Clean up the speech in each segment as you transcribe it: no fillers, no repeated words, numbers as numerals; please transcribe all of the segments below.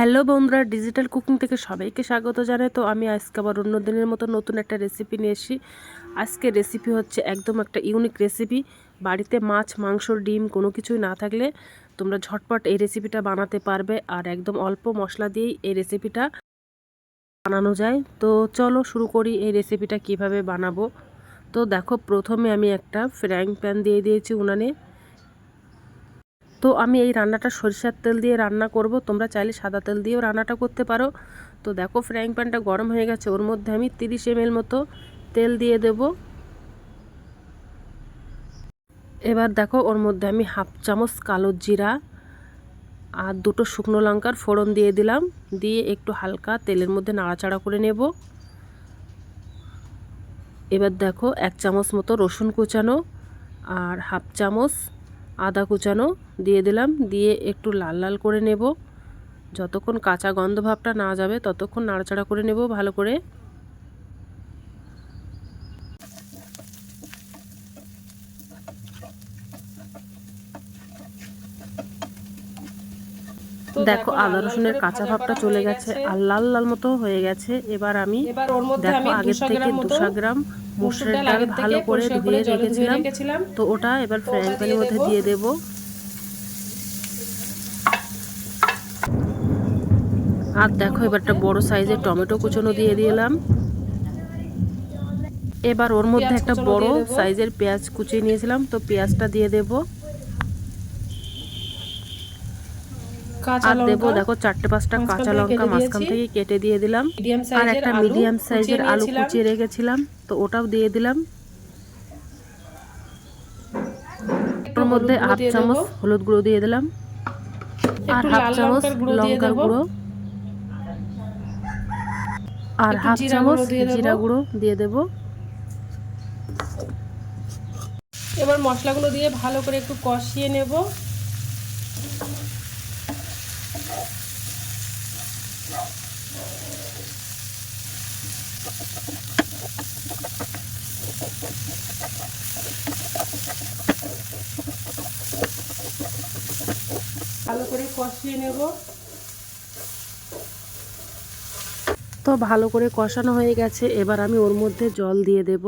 Hello বন্ধুরা, digital cooking থেকে সবাইকে স্বাগত জানাই। তো আমি আজকে আবার অন্য দিনের মতো নতুন একটা রেসিপি নিয়ে এসেছি। আজকে রেসিপি হচ্ছে একদম একটা ইউনিক রেসিপি। বাড়িতে মাছ, মাংস, ডিম কোনো কিছুই না থাকলে তোমরা ঝটপট এই রেসিপিটা বানাতে পারবে, আর একদম অল্প মশলা দিয়েই এই রেসিপিটা বানানো যায়। তো চলো শুরু করি এই রেসিপিটা কিভাবে বানাবো। তো দেখো, প্রথমে আমি একটা ফ্রাইং প্যান দিয়ে দিয়েছি উনানে। তো আমি এই রান্নাটা সরিষার তেল দিয়ে রান্না করব, তোমরা চাইলে সাদা তেল দিয়েও রান্নাটা করতে পারো। তো দেখো, ফ্রাইং প্যানটা গরম হয়ে গেছে, ওর মধ্যে আমি 30 ml মতো তেল দিয়ে দেব। এবার দেখো, ওর মধ্যে আমি হাফ চামচ কালো জিরা আর দুটো শুকনো লঙ্কার ফোড়ন দিয়ে দিলাম। দিয়ে একটু হালকা তেলের মধ্যে নাড়াচাড়া করে নেব। এবার দেখো, 1 চামচ মতো রসুন কুচানো আর হাফ চামচ আদা কুচানো দিয়ে দিলাম। দিয়ে একটু লাল লাল করে নেব, যতক্ষণ কাঁচা গন্ধ ভাবটা না যাবে ততক্ষণ নাড়াচাড়া করে নেব ভালো করে। দেখো, আদা রসুনের কাঁচা ভাবটা চলে গেছে আর লাল লাল মতো হয়ে গেছে। এবার আমি দেখো আগের থেকে 200 গ্রাম মুসুরের ডাল ভালো করে ধুয়ে রেখেছিলাম, তো ওটা এবার ফ্রাইং প্যানের মধ্যে দিয়ে দেব। আর দেখো, এবার একটা বড় সাইজের টমেটো কুচনো দিয়ে দিলাম। এবার ওর মধ্যে একটা বড় সাইজের পেঁয়াজ কুচিয়ে নিয়েছিলাম, তো পেঁয়াজটা দিয়ে দেব। আর দেবো দেখো 4-5টা কাঁচা লঙ্কা মাঝখান থেকে কেটে দিয়ে দিলাম। আর একটা মিডিয়াম সাইজের আলু কুচিয়ে রেখেছিলাম, তো ওটাও দিয়ে দিলাম। ওর মধ্যে হাফ চামচ হলুদ গুঁড়ো দিয়ে দিলাম আর হাফ চামচ লঙ্কার গুঁড়ো আর হাফ চামচ জিরা গুঁড়ো দিয়ে দেব। এবার মশলাগুলো দিয়ে ভালো করে একটু কষিয়ে নেব। ভালো করে কষিয়ে নেব। তো ভালো করে কষানো হয়ে গেছে, এবার আমি ওর মধ্যে জল দিয়ে দেব।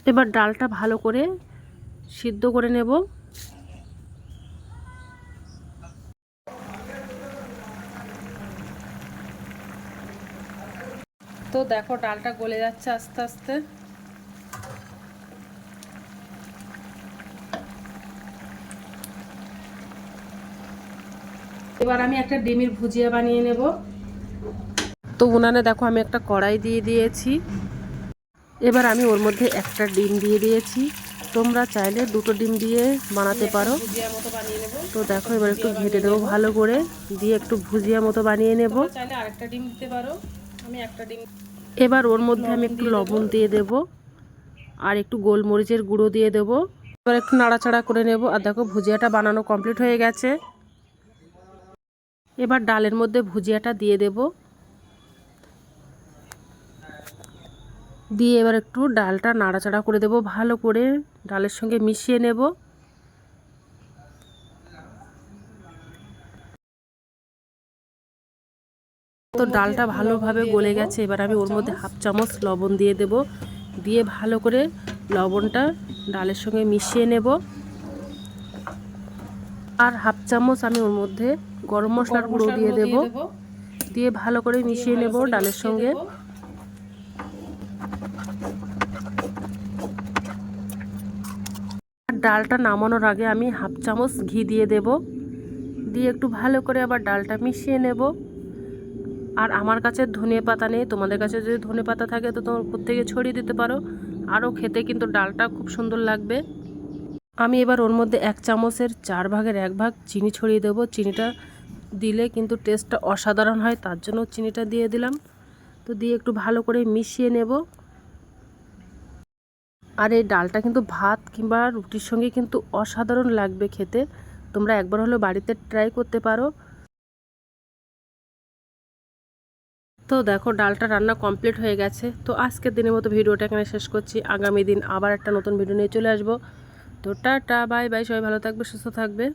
এবার ডালটা ভালো করে সিদ্ধ করে নেব। তো দেখো, ডালটা গলে যাচ্ছে আস্তে আস্তে। এবার আমি একটা ডিমের ভুজিয়া বানিয়ে নেব। তো উনানে দেখো আমি একটা কড়াই দিয়ে দিয়েছি। এবার আমি ওর মধ্যে একটা ডিম দিয়ে দিয়েছি, তোমরা চাইলে 2টো ডিম দিয়ে বানাতে পারো। তো দেখো, এবার একটু ঘেটে দেবো ভালো করে, দিয়ে একটু ভুজিয়া মতো বানিয়ে নেব। চাইলে আরেকটা ডিম দিতে পারো, আমি একটা ডিম। এবার ওর মধ্যে আমি একটু লবণ দিয়ে দেব আর একটু গোলমরিচের গুঁড়ো দিয়ে দেব। এবার একটু নাড়াচাড়া করে নেব। আর দেখো, ভুজিয়াটা বানানো কমপ্লিট হয়ে গেছে। এবার ডালের মধ্যে ভুজিয়াটা দিয়ে দেব। দিয়ে এবার একটু ডালটা নাড়াচাড়া করে দেব ভালো করে, ডালের সঙ্গে মিশিয়ে নেব। তো ডালটা ভালোভাবে গলে গেছে, এবার আমি ওর মধ্যে হাফ চামচ লবণ দিয়ে দেব। দিয়ে ভালো করে লবণটা ডালের সঙ্গে মিশিয়ে নেব। আর হাফ চামচ আমি ওর মধ্যে গরম মশলার গুঁড়ো দিয়ে দেব। দিয়ে ভালো করে মিশিয়ে নেব ডালের সঙ্গে। আর ডালটা নামানোর আগে আমি হাফ চামচ ঘি দিয়ে দেব। দিয়ে একটু ভালো করে আবার ডালটা মিশিয়ে নেব। আর আমার কাছে ধনে পাতা নেই, তোমাদের কাছে যদি ধনে পাতা থাকে তো তোমার উপর থেকে ছড়িয়ে দিতে পারো, আরও খেতে কিন্তু ডালটা খুব সুন্দর লাগবে। আমি এবার ওর মধ্যে 1 চামচের 4/1 ভাগ চিনি ছড়িয়ে দেবো। চিনিটা দিলে কিন্তু টেস্টটা অসাধারণ হয়, তার জন্য চিনিটা দিয়ে দিলাম। তো দিয়ে একটু ভালো করে মিশিয়ে নেব। আর এই ডালটা কিন্তু ভাত কিংবা রুটির সঙ্গে কিন্তু অসাধারণ লাগবে খেতে, তোমরা একবার হলেও বাড়িতে ট্রাই করতে পারো। তো দেখো, ডালটা রান্না কমপ্লিট হয়ে গেছে। তো আজকের দিনের মতো ভিডিওটা এখানে শেষ করছি। আগামী দিন আবার একটা নতুন ভিডিও নিয়ে চলে আসবো। তো টাটা বাই বাই, সবাই ভালো থাকবে, সুস্থ থাকবে।